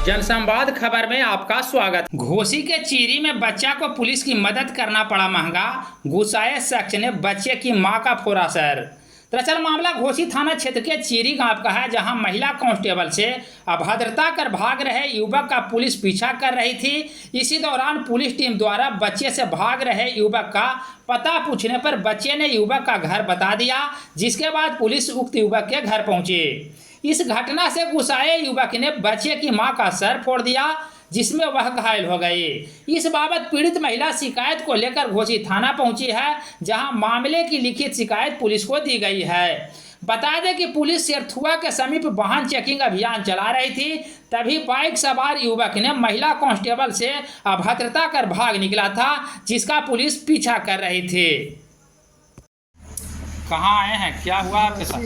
जनसंवाद खबर में आपका स्वागत। घोसी के चीरी में बच्चा को पुलिस की मदद करना पड़ा महंगा, गुस्साए शख्स ने बच्चे की मां का फोड़ा सर। दरअसल मामला घोसी थाना क्षेत्र के चीरी गांव का है, जहां महिला कांस्टेबल से अभद्रता कर भाग रहे युवक का पुलिस पीछा कर रही थी। इसी दौरान पुलिस टीम द्वारा बच्चे से भाग रहे युवक का पता पूछने पर बच्चे ने युवक का घर बता दिया, जिसके बाद पुलिस उक्त युवक के घर पहुंची। इस घटना से गुस्साए युवक ने बच्चे की मां का सर फोड़ दिया, जिसमें वह घायल हो गई। इस बाबत पीड़ित महिला शिकायत को लेकर घोसी थाना पहुंची है, जहां मामले की लिखित शिकायत पुलिस को दी गई है। बता दें कि पुलिस शेरथुआ के समीप वाहन चेकिंग अभियान चला रही थी, तभी बाइक सवार युवक ने महिला कांस्टेबल से अभद्रता कर भाग निकला था, जिसका पुलिस पीछा कर रही थी। कहाँ आए हैं, क्या हुआ आपके साथ?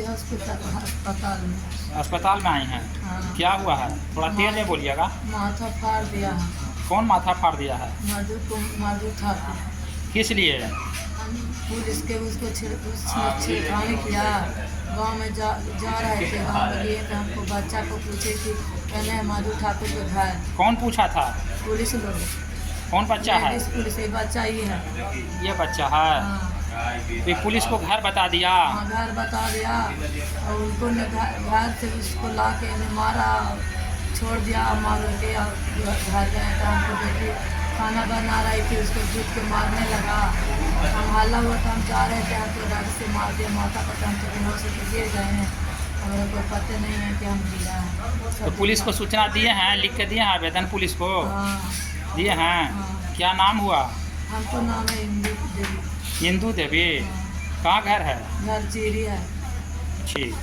अस्पताल में आए हैं। हाँ। क्या हुआ है? थोड़ा तेज में बोलिएगा। माथा फाड़ दिया है। कौन माथा फाड़ दिया है? मधु था। किस लिए? पुलिस के उसको छिड़काने किया। गांव में जा रहे थे, गांव में लिए तो हमको बच्चा को पूछे कि कहने मधु ठाकुर के घर। कौन पूछा था? पुलिस लोग। कौन बच्चा है? पुलिस ये बच्चा ही है। ये बच्चा है। हाँ। तो पुलिस को घर बता दिया? हाँ, घर बता दिया और उनको ने घर से उसको ला के मारा, छोड़ दिया, मार के और घर गए तो हमको बेटी खाना बना रही थी, उसको जीत के मारने लगा। हम हल्ला हुआ तो हम जा रहे थे, हमको डर से मार दिया, माथा पर हम तो बेहोश से गिर गए हैं। हमें कोई पता नहीं है कि हम गिरा है। तो पुलिस को सूचना दिए हैं, लिख के दिए हैं आवेदन पुलिस को? हाँ। दिए हैं। हाँ। क्या नाम हुआ? हमको नाम है इंदू देवी। इंदू देवी। हाँ। कहाँ घर है? घर चीरी है। ठीक।